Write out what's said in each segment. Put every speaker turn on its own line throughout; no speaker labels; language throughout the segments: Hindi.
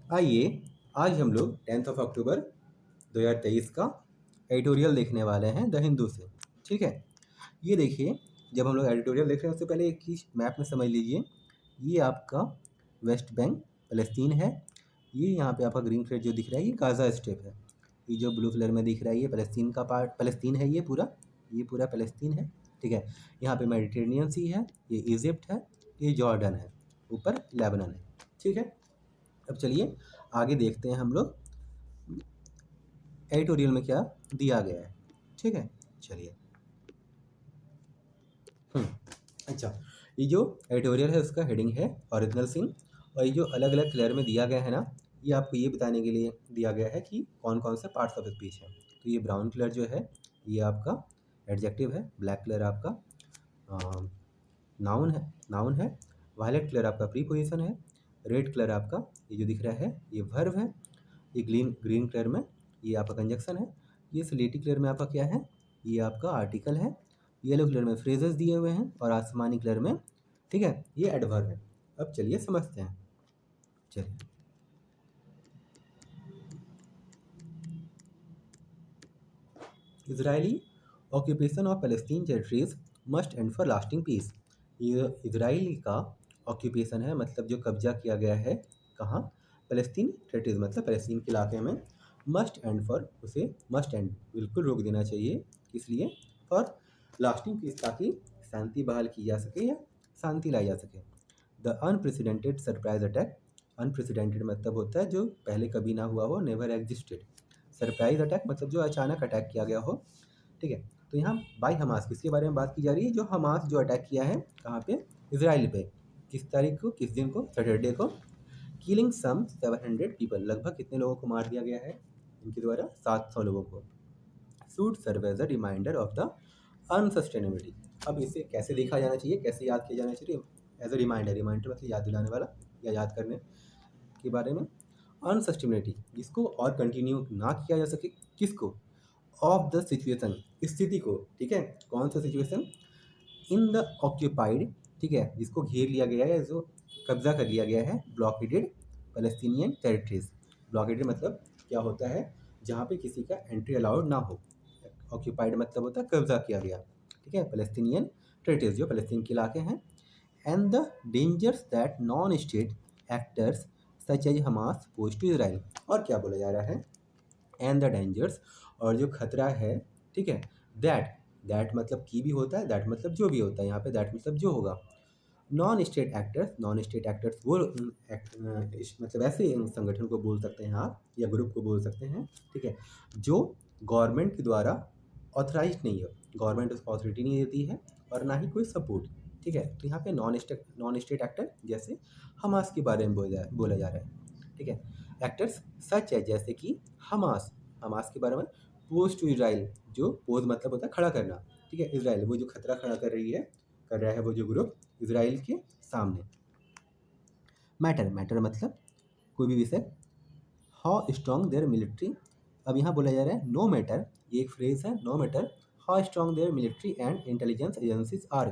आइए आज हम लोग 10 अक्टूबर 2023 का एडिटोरियल देखने वाले हैं द हिंदू से। ठीक है, ये देखिए, जब हम लोग एडिटोरियल देख रहे हैं उससे पहले एक चीज़ मैप में समझ लीजिए। ये आपका वेस्ट बैंक फ़लस्तीन है। ये यहाँ पे आपका ग्रीन थ्रेड जो दिख रहा है ये गाज़ा स्ट्रिप है। ये जो ब्लू कलर में दिख रहा है ये फ़लस्तीन का पार्ट, फ़लस्तीन है ये पूरा फ़लस्तीन है। ठीक है, यहाँ पे मेडिटेरेनियन सी है, ये इजिप्ट है, ये जॉर्डन है, ऊपर लेबनान है। ठीक है, अब चलिए आगे देखते हैं हम लोग एडिटोरियल में क्या दिया गया है। ठीक है, चलिए। अच्छा, ये जो एडिटोरियल है उसका हेडिंग है ओरिजिनल सीन, और ये जो अलग अलग कलर में दिया गया है ना, ये आपको ये बताने के लिए दिया गया है कि कौन कौन से पार्ट्स ऑफ स्पीच है। तो ये ब्राउन कलर जो है ये आपका एडजेक्टिव है, ब्लैक कलर आपका नाउन है, वायलेट कलर आपका प्रीपोजिशन है, रेड कलर आपका ये जो दिख रहा है ये वर्ब है, ये ग्रीन ग्रीन कलर में ये आपका कंजक्शन है, ये स्लेटी कलर में आपका क्या है, ये आपका आर्टिकल है, येलो कलर में फ्रेजेस दिए हुए हैं, और आसमानी कलर में, ठीक है, ये एडवर्ब है। अब चलिए समझते हैं। चलिए, Israeli occupation of Palestine territories must end for lasting peace. ये इजराइल का ऑक्यूपेशन है, मतलब जो कब्जा किया गया है कहाँ, पैलेस्टीन टेरिटरीज मतलब पैलेस्टीन के इलाके में। मस्ट एंड फॉर, उसे मस्ट एंड बिल्कुल रोक देना चाहिए, किस लिए, फॉर लास्टिंग पीस, ताकि शांति बहाल की जा सके या शांति लाई जा सके। The unprecedented surprise attack, unprecedented मतलब होता है जो पहले कभी ना हुआ हो, नेवर एग्जिस्टेड। सरप्राइज अटैक मतलब जो अचानक अटैक किया गया हो। ठीक है, तो यहाँ बाई हमास किसके बारे में बात की जा रही है, जो हमास जो अटैक किया है कहाँ पे, इसराइल पे। किस तारीख को, किस दिन को, सैटरडे को। किलिंग सम 700 पीपल, लगभग कितने लोगों को मार दिया गया है इनके द्वारा, 700 लोगों को। Should serve as a reminder of the unsustainability. अब इसे कैसे देखा जाना चाहिए, कैसे याद किया जाना चाहिए, एज अ रिमाइंडर, रिमाइंडर मतलब याद दिलाने वाला या याद करने के बारे में। अनसस्टेनेबिलिटी, जिसको और कंटिन्यू ना किया जा सके, किसको, ऑफ द सिचुएशन, स्थिति को। ठीक है, कौन सा सिचुएशन, इन द ऑक्यूपाइड, ठीक है, जिसको घेर लिया गया है, जो कब्जा कर लिया गया है, ब्लॉकेडेड पैलेस्टीनियन टेरिटरीज। ब्लॉकेडेड मतलब क्या होता है, जहाँ पे किसी का एंट्री अलाउड ना हो। ऑक्यूपाइड मतलब होता है कब्जा किया गया। ठीक है, पैलेस्टीनियन टेरिटरीज जो पैलेस्तीन के इलाके हैं। And the dangers that non state actors such as Hamas pose to Israel. और क्या बोला जा रहा है, एंड द डेंजर्स, और जो खतरा है, ठीक है, दैट, दैट मतलब की भी होता है, दैट मतलब जो भी होता है, यहाँ पे दैट मतलब जो होगा। Non state actors, non state actors वो मतलब ऐसे संगठन को बोल सकते हैं आप, या ग्रुप को बोल सकते हैं, ठीक है, जो गवर्नमेंट के द्वारा ऑथराइज नहीं है, गवर्नमेंट उसको अथॉरिटी नहीं देती है, और ना ही कोई सपोर्ट। ठीक है, तो यहाँ पे नॉन स्टेट एक्टर जैसे हमास के बारे में बोला जा रहा है। ठीक है, एक्टर्स सच है जैसे कि हमास, हमास के बारे में। पोज टू इजराइल, जो पोज मतलब होता है खड़ा करना। ठीक है, इजराइल वो जो खतरा खड़ा कर रही है, कर रहा है वो जो ग्रुप इजराइल के सामने। मैटर, मैटर मतलब कोई भी विषय। हाउ स्ट्रॉन्ग देयर मिलिट्री, अब यहाँ बोला जा रहा है नो मैटर, ये एक फ्रेज है, no matter how strong their military and intelligence agencies are.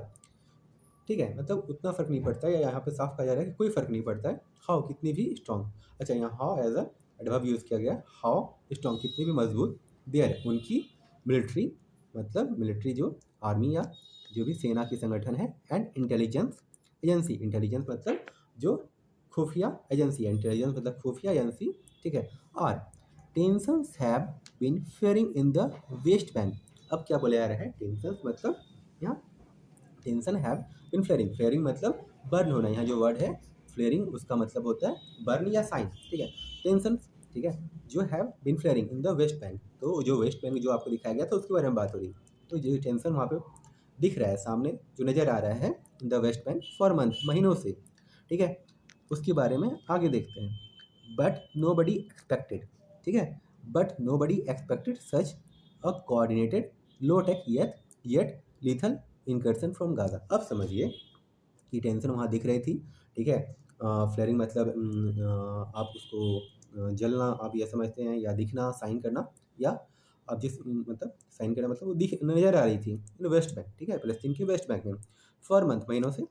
ठीक है, मतलब उतना फर्क नहीं पड़ता है, या यहाँ पे साफ कहा जा रहा है कि कोई फर्क नहीं पड़ता है हाउ कितनी भी स्ट्रॉन्ग। अच्छा, यहाँ how as a adverb use किया गया, हाउ स्ट्रॉन्ग कितनी भी मजबूत, देयर उनकी मिलिट्री, मतलब मिलिट्री जो आर्मी या जो भी सेना की संगठन है, एंड इंटेलिजेंस एजेंसी, इंटेलिजेंस मतलब जो खुफिया एजेंसी है, इंटेलिजेंस मतलब खुफिया एजेंसी। ठीक है, और tensions have been flaring in the West Bank. अब क्या बोला जा रहा है, टेंशंस मतलब यहाँ tension have been flaring, flaring मतलब बर्न होना, यहाँ जो वर्ड है फ्लेयरिंग उसका मतलब होता है बर्न या साइन। ठीक है, टेंशन, ठीक है, जो have been flaring in the West bank, तो जो वेस्ट बैंक जो आपको दिखाया गया था उसके बारे में बात हो रही। तो जो टेंशन वहाँ पे दिख रहा है सामने, जो नज़र आ रहा है इन the West bank for month, महीनों से। ठीक है, उसके बारे में आगे देखते हैं। बट नो बडी एक्सपेक्टेड, ठीक है, but nobody expected such a coordinated low tech yet lethal incursion from Gaza. अब समझिए कि टेंशन वहाँ दिख रही थी। ठीक है, फ्लेयरिंग मतलब आप उसको जलना आप ये समझते हैं, या दिखना, साइन करना, या आप जिस मतलब साइन करना मतलब वो दिख नज़र आ रही थी इन वेस्ट बैंक। ठीक है, फ़लस्तीन के वेस्ट बैंक में फॉर मंथ, महीनों से।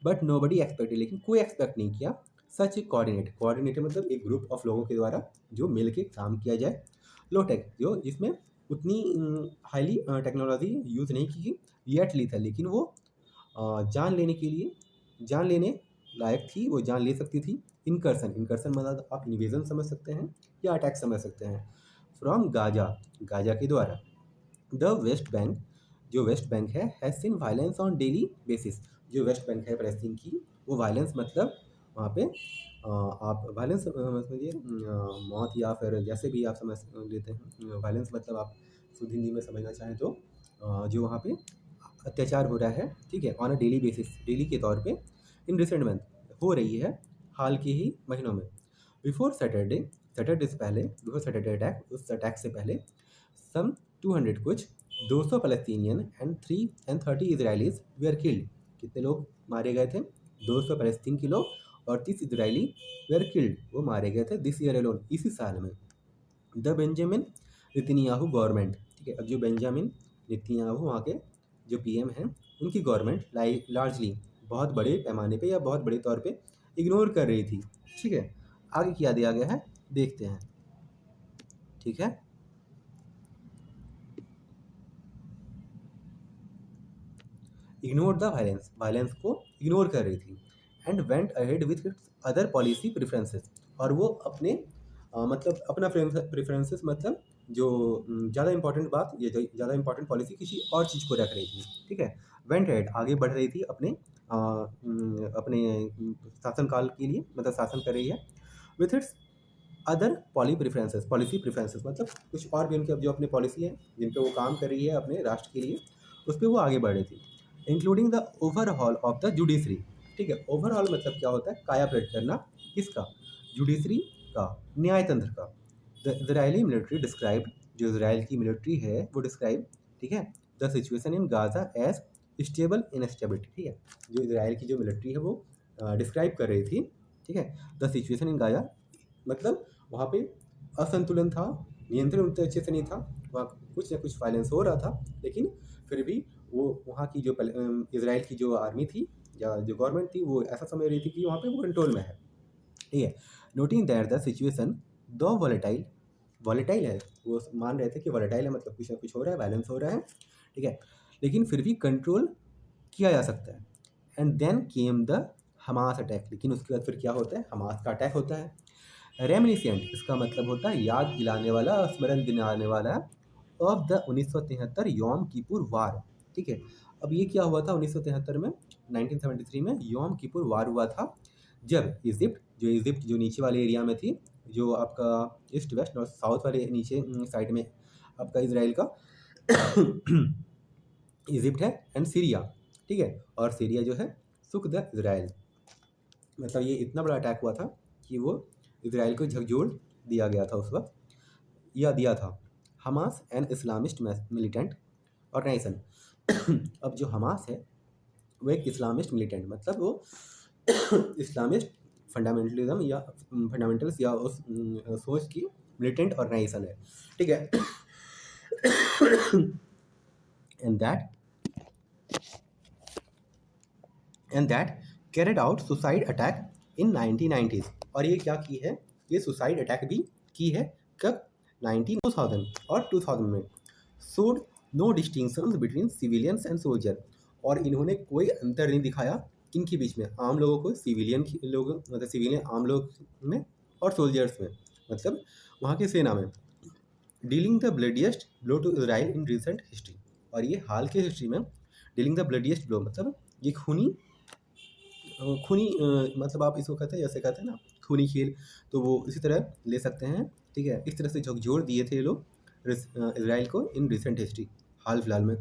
बट नो बडी एक्सपेक्टेड, लेकिन कोई एक्सपेक्ट नहीं किया सच कोऑर्डिनेट मतलब एक ग्रुप ऑफ लोगों के द्वारा जो मिल के काम किया जाए। लो टेक जो जिसमें उतनी हाईली टेक्नोलॉजी यूज़ नहीं की येट ली था, लेकिन वो जान लेने के लिए जान लेने लायक थी, वो जान ले सकती थी। इनकर्सन मतलब आप इन्वेजन समझ सकते हैं या अटैक समझ सकते हैं। फ्रॉम गाजा, गाजा के द्वारा। द वेस्ट बैंक, जो वेस्ट बैंक है, has seen violence on daily basis. जो वेस्ट बैंक है फ़लस्तीन की, वो वायलेंस मतलब वहाँ पे आप वायलेंस समझिए मौत या फिर जैसे भी आप समझ लेते हैं। वायलेंस मतलब आप शुद्ध हिंदी में समझना चाहें तो जो वहाँ पे अत्याचार हो रहा है, ठीक है, on a daily basis, daily के तौर पे इन रिसेंट मंथ हो रही है, हाल के ही महीनों में। बिफोर सैटरडे, सैटरडे से पहले, बिफोर सैटरडे अटैक, उस अटैक से पहले सम 200 कुछ 200 फ़लस्तीनियन एंड 30 इजराइलीज वेयर किल्ड। कितने लोग मारे गए थे? 200 फ़लस्तीन के लोग और 30 इजराइली वेयर किल्ड, वो मारे गए थे दिस ईयर अलोन, इसी साल में। द बेंजामिन नेतन्याहू गवर्नमेंट, ठीक है, अब जो बेंजामिन नेतन्याहू वहाँ के जो पीएम हैं, उनकी गवर्नमेंट लार्जली बहुत बड़े पैमाने पे या बहुत बड़े तौर पे इग्नोर कर रही थी, ठीक है। आगे क्या दिया गया है देखते हैं, ठीक है। इग्नोर द वायलेंस, वायलेंस को इग्नोर कर रही थी। And went ahead with its other policy preferences, और वो अपने मतलब अपना प्रेफरेंसेस मतलब जो ज़्यादा इंपॉर्टेंट बात, ये जो ज़्यादा इंपॉर्टेंट पॉलिसी किसी और चीज़ को रख रही थी, ठीक है। वेंट अहेड आगे बढ़ रही थी अपने अपने शासनकाल के लिए, मतलब शासन कर रही है। With its other policy preferences मतलब कुछ और भी उनके जो अपने पॉलिसी है जिन पे वो काम कर रही है अपने राष्ट्र के लिए, उस पर वो आगे बढ़ रही थी। Including the overhaul of the judiciary, ठीक है। ओवरहॉल मतलब क्या होता है? काया पलट करना, किसका? जुडिशरी का, न्याय तंत्र का। द इजरायली मिलिट्री डिस्क्राइब, जो इसराइल की मिलिट्री है वो डिस्क्राइब, ठीक है, the situation in Gaza as stable instability, ठीक है। जो इसराइल की जो मिलिट्री है वो डिस्क्राइब कर रही थी, ठीक है, द सिचुएशन इन गाजा मतलब वहाँ पे असंतुलन था, नियंत्रण उतने अच्छे से नहीं था, वहाँ कुछ ना कुछ वायलेंस हो रहा था, लेकिन फिर भी वो वहाँ की जो इसराइल की जो आर्मी थी या जो गवर्नमेंट थी वो ऐसा समझ रही थी कि वहाँ पे वो कंट्रोल में है, ठीक है। नोटिंग दैट द सिचुएशन दो वॉलेटाइल, वॉलेटाइल है, वो मान रहे थे कि वॉलेटाइल है मतलब कुछ ना कुछ हो रहा है, वायलेंस हो रहा है, ठीक है, लेकिन फिर भी कंट्रोल किया जा सकता है। And then came the Hamas attack, लेकिन उसके बाद फिर क्या होता है? हमास का अटैक होता है। रेमिनिसेंट, इसका मतलब होता है याद दिलाने वाला, स्मरण दिलाने वाला, ऑफ द 1973 योम किपुर वार, ठीक है। अब ये क्या हुआ था 1973 में? 1973 में योम किपुर वार हुआ था, जब इजिप्ट जो नीचे वाले एरिया में थी, जो आपका ईस्ट वेस्ट नॉर्थ साउथ वाले नीचे साइड में आपका इसराइल का इजिप्ट है एंड सीरिया, ठीक है, और सीरिया जो है सुख द इसराइल, मतलब ये इतना बड़ा अटैक हुआ था कि वो इसराइल को झकझोर दिया गया था उस वक्त, या दिया था। Hamas an Islamist militant organisation अब जो हमास है वो एक इस्लामिस्ट मिलिटेंट मतलब वो इस्लामिस्ट फंडामेंटलिज्म या फंडामेंटल्स या उस सोच की मिलिटेंट ऑर्गेनाइजेशन है, ठीक है। And that carried out suicide attack in 1990s, और ये क्या की है? ये सुसाइड अटैक भी की है। कब? 2000 और 2000 में। Showed no distinction between civilians and soldier, और इन्होंने कोई अंतर नहीं दिखाया किनके बीच में? आम लोगों को, सिविलियन लोग मतलब सिविलियन आम लोग में, और सोल्जर्स में मतलब वहाँ की सेना में। Dealing the bloodiest blow to Israel in recent history, और ये हाल के हिस्ट्री में डीलिंग द ब्लडिएस्ट ब्लो मतलब ये खूनी खूनी मतलब आप इसको कहते हैं, जैसे कहते हैं ना खूनी खेल, तो वो इसी तरह ले सकते हैं, ठीक है। इस तरह से झकझोर दिए थे ये लोग इसराइल को इन रिसेंट हिस्ट्री, हाल फिलहाल में।